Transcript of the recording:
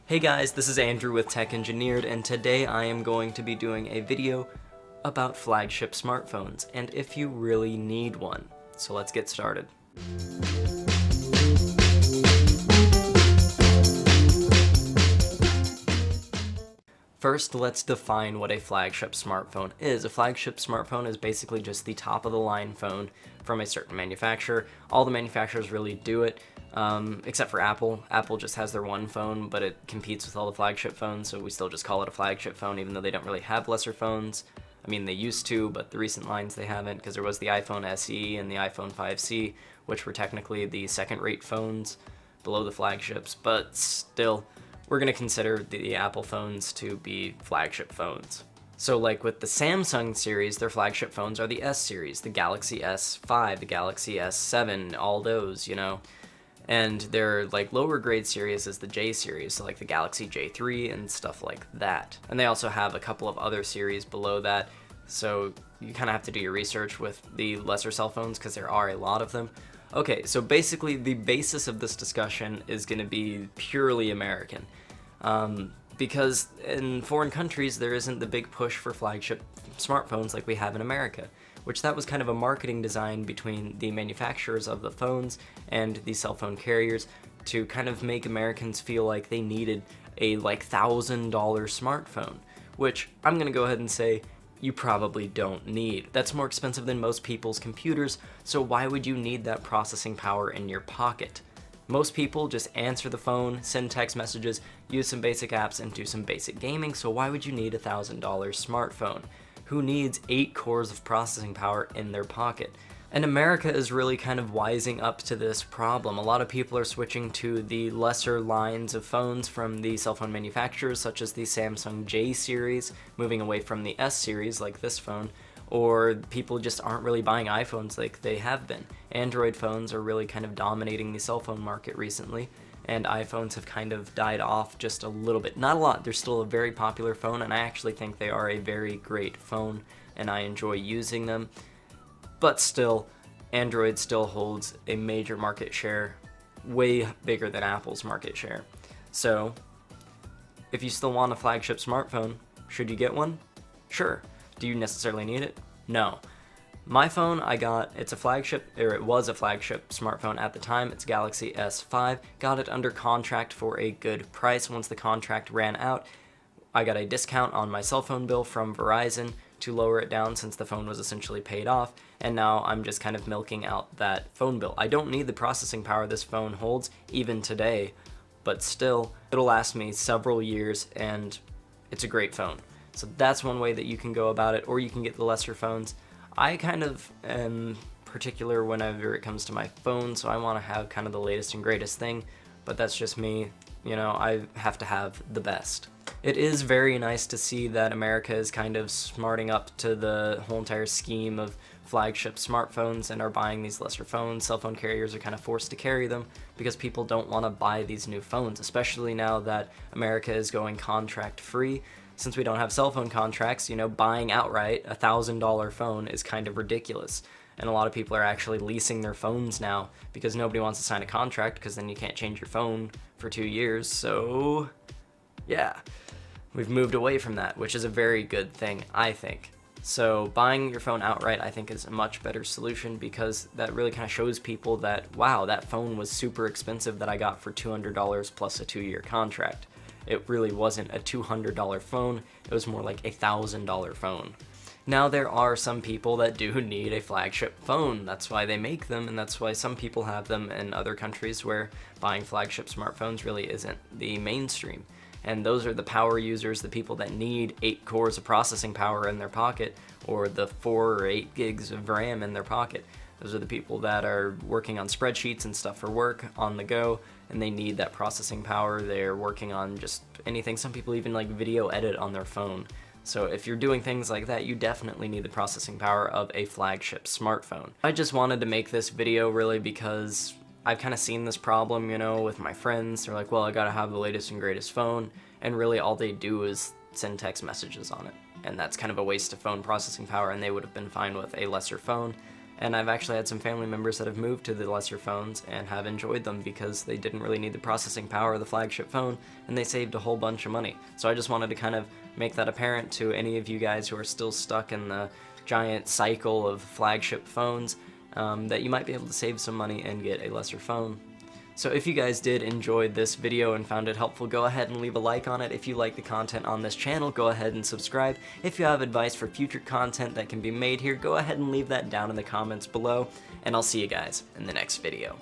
Hey guys, this is Andrew with Tech Engineered, and today I am going to be doing a video about flagship smartphones, and if you really need one. So let's get started. First, let's define what a flagship smartphone is. A flagship smartphone is basically just the top-of-the-line phone from a certain manufacturer. All the manufacturers really do it, except for Apple. Apple just has their one phone, but it competes with all the flagship phones, so we still just call it a flagship phone, even though they don't really have lesser phones. I mean, they used to, but the recent lines they haven't, because there was the iPhone SE and the iPhone 5C, which were technically the second-rate phones below the flagships, but still, we're going to consider the Apple phones to be flagship phones. So like with the Samsung series, their flagship phones are the S series, the Galaxy S5, the Galaxy S7, all those, you know. And their like lower grade series is the J series, so like the Galaxy J3 and stuff like that. And they also have a couple of other series below that, so you kind of have to do your research with the lesser cell phones because there are a lot of them. Okay, so basically the basis of this discussion is going to be purely American. Because in foreign countries there isn't the big push for flagship smartphones like we have in America, which that was kind of a marketing design between the manufacturers of the phones and the cell phone carriers to kind of make Americans feel like they needed a like $1,000 smartphone, which I'm going to go ahead and say you probably don't need. That's more expensive than most people's computers, so why would you need that processing power in your pocket? Most people just answer the phone, send text messages, use some basic apps, and do some basic gaming, so why would you need a $1,000 smartphone? Who needs 8 cores of processing power in their pocket? And America is really kind of wising up to this problem. A lot of people are switching to the lesser lines of phones from the cell phone manufacturers, such as the Samsung J series, moving away from the S series like this phone, or people just aren't really buying iPhones like they have been. Android phones are really kind of dominating the cell phone market recently, and iPhones have kind of died off just a little bit. Not a lot, they're still a very popular phone, and I actually think they are a very great phone, and I enjoy using them. But still, Android still holds a major market share, way bigger than Apple's market share. So, if you still want a flagship smartphone, should you get one? Sure. Do you necessarily need it? No. My phone I got, it was a flagship smartphone at the time. It's Galaxy S5. Got it under contract for a good price. Once the contract ran out, I got a discount on my cell phone bill from Verizon to lower it down since the phone was essentially paid off, and now I'm just kind of milking out that phone bill. I don't need the processing power this phone holds, even today, but still, it'll last me several years, and it's a great phone. So that's one way that you can go about it, or you can get the lesser phones. I kind of am particular whenever it comes to my phone, so I want to have kind of the latest and greatest thing, but that's just me. You know, I have to have the best. It is very nice to see that America is kind of smarting up to the whole entire scheme of flagship smartphones and are buying these lesser phones. Cell phone carriers are kind of forced to carry them because people don't want to buy these new phones, especially now that America is going contract free. Since we don't have cell phone contracts, you know, buying outright a $1,000 phone is kind of ridiculous. And a lot of people are actually leasing their phones now because nobody wants to sign a contract because then you can't change your phone for 2 years. So, yeah, we've moved away from that, which is a very good thing, I think. So buying your phone outright, I think, is a much better solution because that really kind of shows people that, wow, that phone was super expensive that I got for $200 plus a 2-year contract. It really wasn't a $200 phone, it was more like a $1,000 phone. Now there are some people that do need a flagship phone, that's why they make them, and that's why some people have them in other countries where buying flagship smartphones really isn't the mainstream. And those are the power users, the people that need 8 cores of processing power in their pocket, or the 4 or 8 gigs of RAM in their pocket. Those are the people that are working on spreadsheets and stuff for work on the go, and they need that processing power. They're working on just anything. Some people even like video edit on their phone. So if you're doing things like that, you definitely need the processing power of a flagship smartphone. I just wanted to make this video really because I've kind of seen this problem, you know, with my friends. They're like, well, I gotta have the latest and greatest phone, and really all they do is send text messages on it. And that's kind of a waste of phone processing power, and they would have been fine with a lesser phone. And I've actually had some family members that have moved to the lesser phones and have enjoyed them because they didn't really need the processing power of the flagship phone, and they saved a whole bunch of money. So I just wanted to kind of make that apparent to any of you guys who are still stuck in the giant cycle of flagship phones, that you might be able to save some money and get a lesser phone. So if you guys did enjoy this video and found it helpful, go ahead and leave a like on it. If you like the content on this channel, go ahead and subscribe. If you have advice for future content that can be made here, go ahead and leave that down in the comments below, and I'll see you guys in the next video.